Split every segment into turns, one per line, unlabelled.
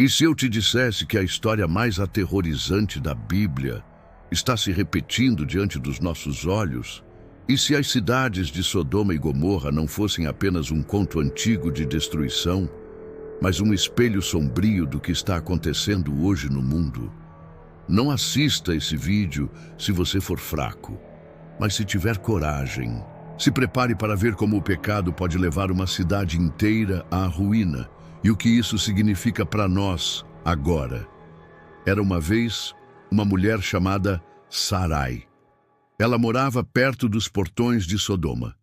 E se eu te dissesse que a história mais aterrorizante da Bíblia está se repetindo diante dos nossos olhos? E se as cidades de Sodoma e Gomorra não fossem apenas um conto antigo de destruição, mas um espelho sombrio do que está acontecendo hoje no mundo? Não assista esse vídeo se você for fraco, mas se tiver coragem. Se prepare para ver como o pecado pode levar uma cidade inteira à ruína e o que isso significa para nós agora. Era uma vez uma mulher chamada Sarai. Ela morava perto dos portões de Sodoma.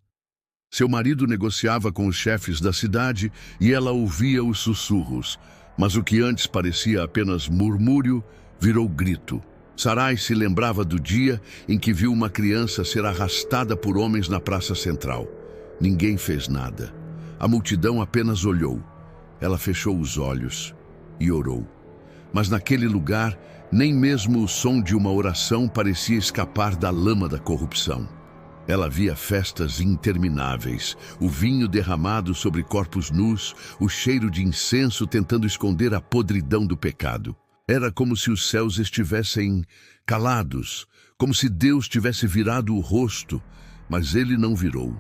Seu marido negociava com os chefes da cidade e ela ouvia os sussurros, mas o que antes parecia apenas murmúrio virou grito. Sarai se lembrava do dia em que viu uma criança ser arrastada por homens na praça central. Ninguém fez nada. A multidão apenas olhou. Ela fechou os olhos e orou. Mas naquele lugar, nem mesmo o som de uma oração parecia escapar da lama da corrupção. Ela via festas intermináveis, o vinho derramado sobre corpos nus, o cheiro de incenso tentando esconder a podridão do pecado. Era como se os céus estivessem calados, como se Deus tivesse virado o rosto, mas ele não virou.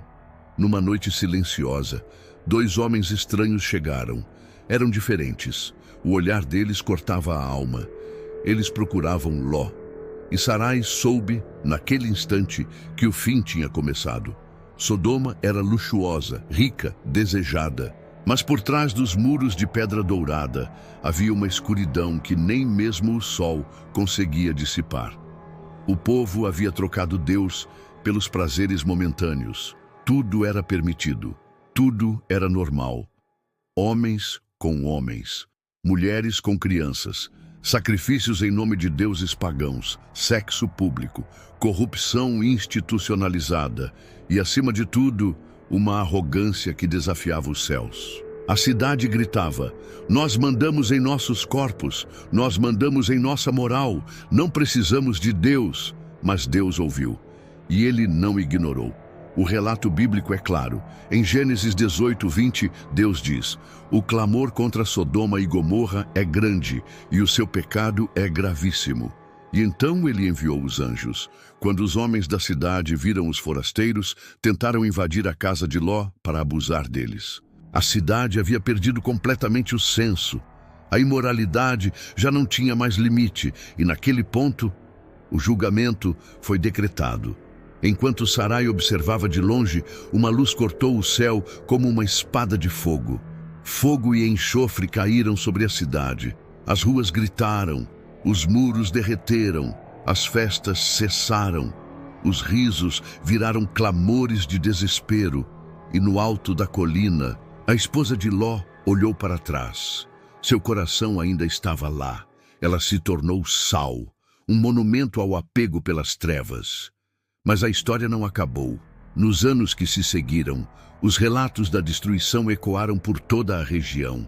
Numa noite silenciosa, 2 homens estranhos chegaram. Eram diferentes. O olhar deles cortava a alma. Eles procuravam Ló. E Sarai soube, naquele instante, que o fim tinha começado. Sodoma era luxuosa, rica, desejada. Mas por trás dos muros de pedra dourada havia uma escuridão que nem mesmo o sol conseguia dissipar. O povo havia trocado Deus pelos prazeres momentâneos. Tudo era permitido. Tudo era normal. Homens com homens. Mulheres com crianças. Sacrifícios em nome de deuses pagãos. Sexo público. Corrupção institucionalizada. E, acima de tudo, uma arrogância que desafiava os céus. A cidade gritava: nós mandamos em nossos corpos, nós mandamos em nossa moral, não precisamos de Deus. Mas Deus ouviu, e ele não ignorou. O relato bíblico é claro. Em Gênesis 18:20, Deus diz: o clamor contra Sodoma e Gomorra é grande, e o seu pecado é gravíssimo. E então ele enviou os anjos. Quando os homens da cidade viram os forasteiros, tentaram invadir a casa de Ló para abusar deles. A cidade havia perdido completamente o senso. A imoralidade já não tinha mais limite, e naquele ponto, o julgamento foi decretado. Enquanto Sarai observava de longe, uma luz cortou o céu como uma espada de fogo. Fogo e enxofre caíram sobre a cidade. As ruas gritaram. Os muros derreteram, as festas cessaram, os risos viraram clamores de desespero, e no alto da colina, a esposa de Ló olhou para trás. Seu coração ainda estava lá. Ela se tornou sal, um monumento ao apego pelas trevas. Mas a história não acabou. Nos anos que se seguiram, os relatos da destruição ecoaram por toda a região.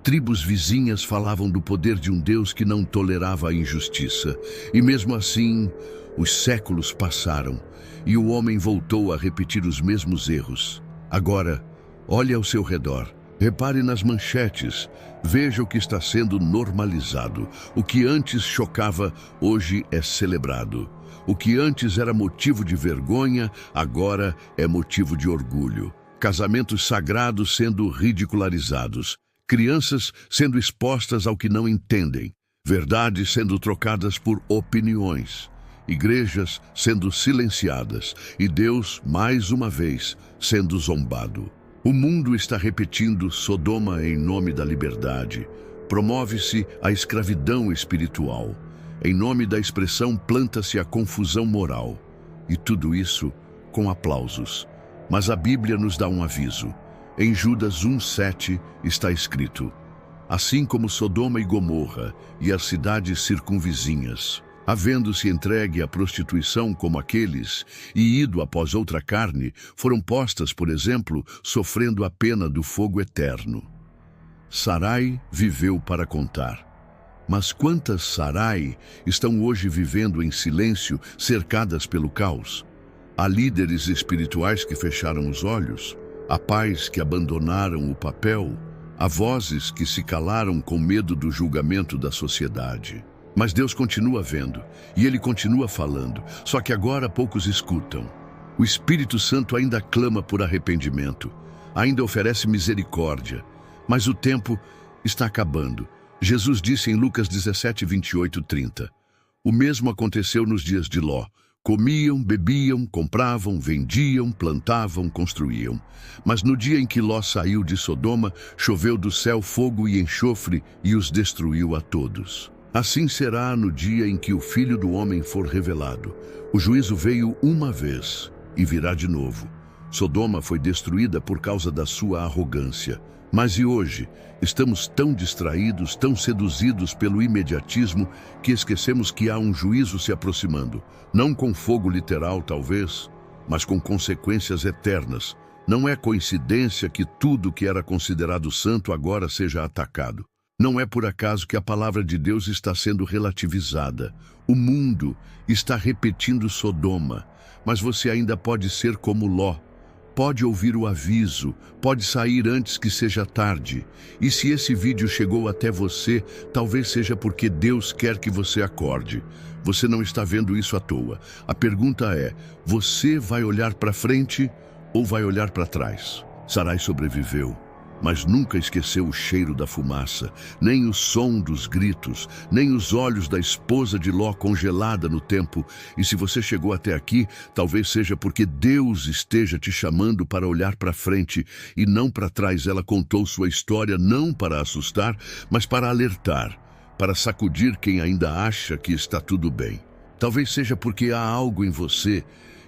Tribos vizinhas falavam do poder de um Deus que não tolerava a injustiça. E mesmo assim, os séculos passaram e o homem voltou a repetir os mesmos erros. Agora, olhe ao seu redor. Repare nas manchetes. Veja o que está sendo normalizado. O que antes chocava, hoje é celebrado. O que antes era motivo de vergonha, agora é motivo de orgulho. Casamentos sagrados sendo ridicularizados. Crianças sendo expostas ao que não entendem, verdades sendo trocadas por opiniões, igrejas sendo silenciadas e Deus, mais uma vez, sendo zombado. O mundo está repetindo Sodoma em nome da liberdade. Promove-se a escravidão espiritual. Em nome da expressão planta-se a confusão moral. E tudo isso com aplausos. Mas a Bíblia nos dá um aviso. Em Judas 1:7 está escrito: assim como Sodoma e Gomorra e as cidades circunvizinhas, havendo-se entregue à prostituição como aqueles, e ido após outra carne, foram postas, por exemplo, sofrendo a pena do fogo eterno. Sarai viveu para contar. Mas quantas Sarai estão hoje vivendo em silêncio, cercadas pelo caos? Há líderes espirituais que fecharam os olhos, há pais que abandonaram o papel, Há vozes que se calaram com medo do julgamento da sociedade. Mas Deus continua vendo, e Ele continua falando, só que agora poucos escutam. O Espírito Santo ainda clama por arrependimento, ainda oferece misericórdia, mas o tempo está acabando. Jesus disse em Lucas 17, 28, 30. O mesmo aconteceu nos dias de Ló. Comiam, bebiam, compravam, vendiam, plantavam, construíam. Mas no dia em que Ló saiu de Sodoma, choveu do céu fogo e enxofre e os destruiu a todos. Assim será no dia em que o Filho do Homem for revelado. O juízo veio uma vez e virá de novo. Sodoma foi destruída por causa da sua arrogância. Mas e hoje? Estamos tão distraídos, tão seduzidos pelo imediatismo, que esquecemos que há um juízo se aproximando. Não com fogo literal, talvez, mas com consequências eternas. Não é coincidência que tudo que era considerado santo agora seja atacado. Não é por acaso que a palavra de Deus está sendo relativizada. O mundo está repetindo Sodoma, mas você ainda pode ser como Ló. Pode ouvir o aviso, pode sair antes que seja tarde. E se esse vídeo chegou até você, talvez seja porque Deus quer que você acorde. Você não está vendo isso à toa. A pergunta é, você vai olhar para frente ou vai olhar para trás? Sarai sobreviveu, mas nunca esqueceu o cheiro da fumaça, nem o som dos gritos, nem os olhos da esposa de Ló congelada no tempo. E se você chegou até aqui, talvez seja porque Deus esteja te chamando para olhar para frente e não para trás. Ela contou sua história não para assustar, mas para alertar, para sacudir quem ainda acha que está tudo bem. Talvez seja porque há algo em você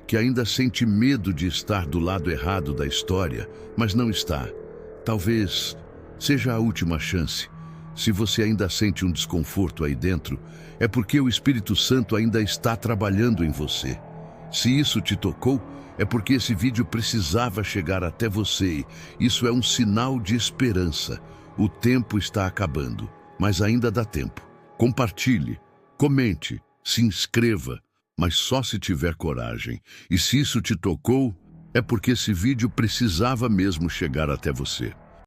que ainda sente medo de estar do lado errado da história, mas não está. Talvez seja a última chance. Se você ainda sente um desconforto aí dentro, é porque o Espírito Santo ainda está trabalhando em você. Se isso te tocou, é porque esse vídeo precisava chegar até você. Isso é um sinal de esperança. O tempo está acabando, mas ainda dá tempo. Compartilhe, comente, se inscreva, mas só se tiver coragem. E se isso te tocou, é porque esse vídeo precisava mesmo chegar até você.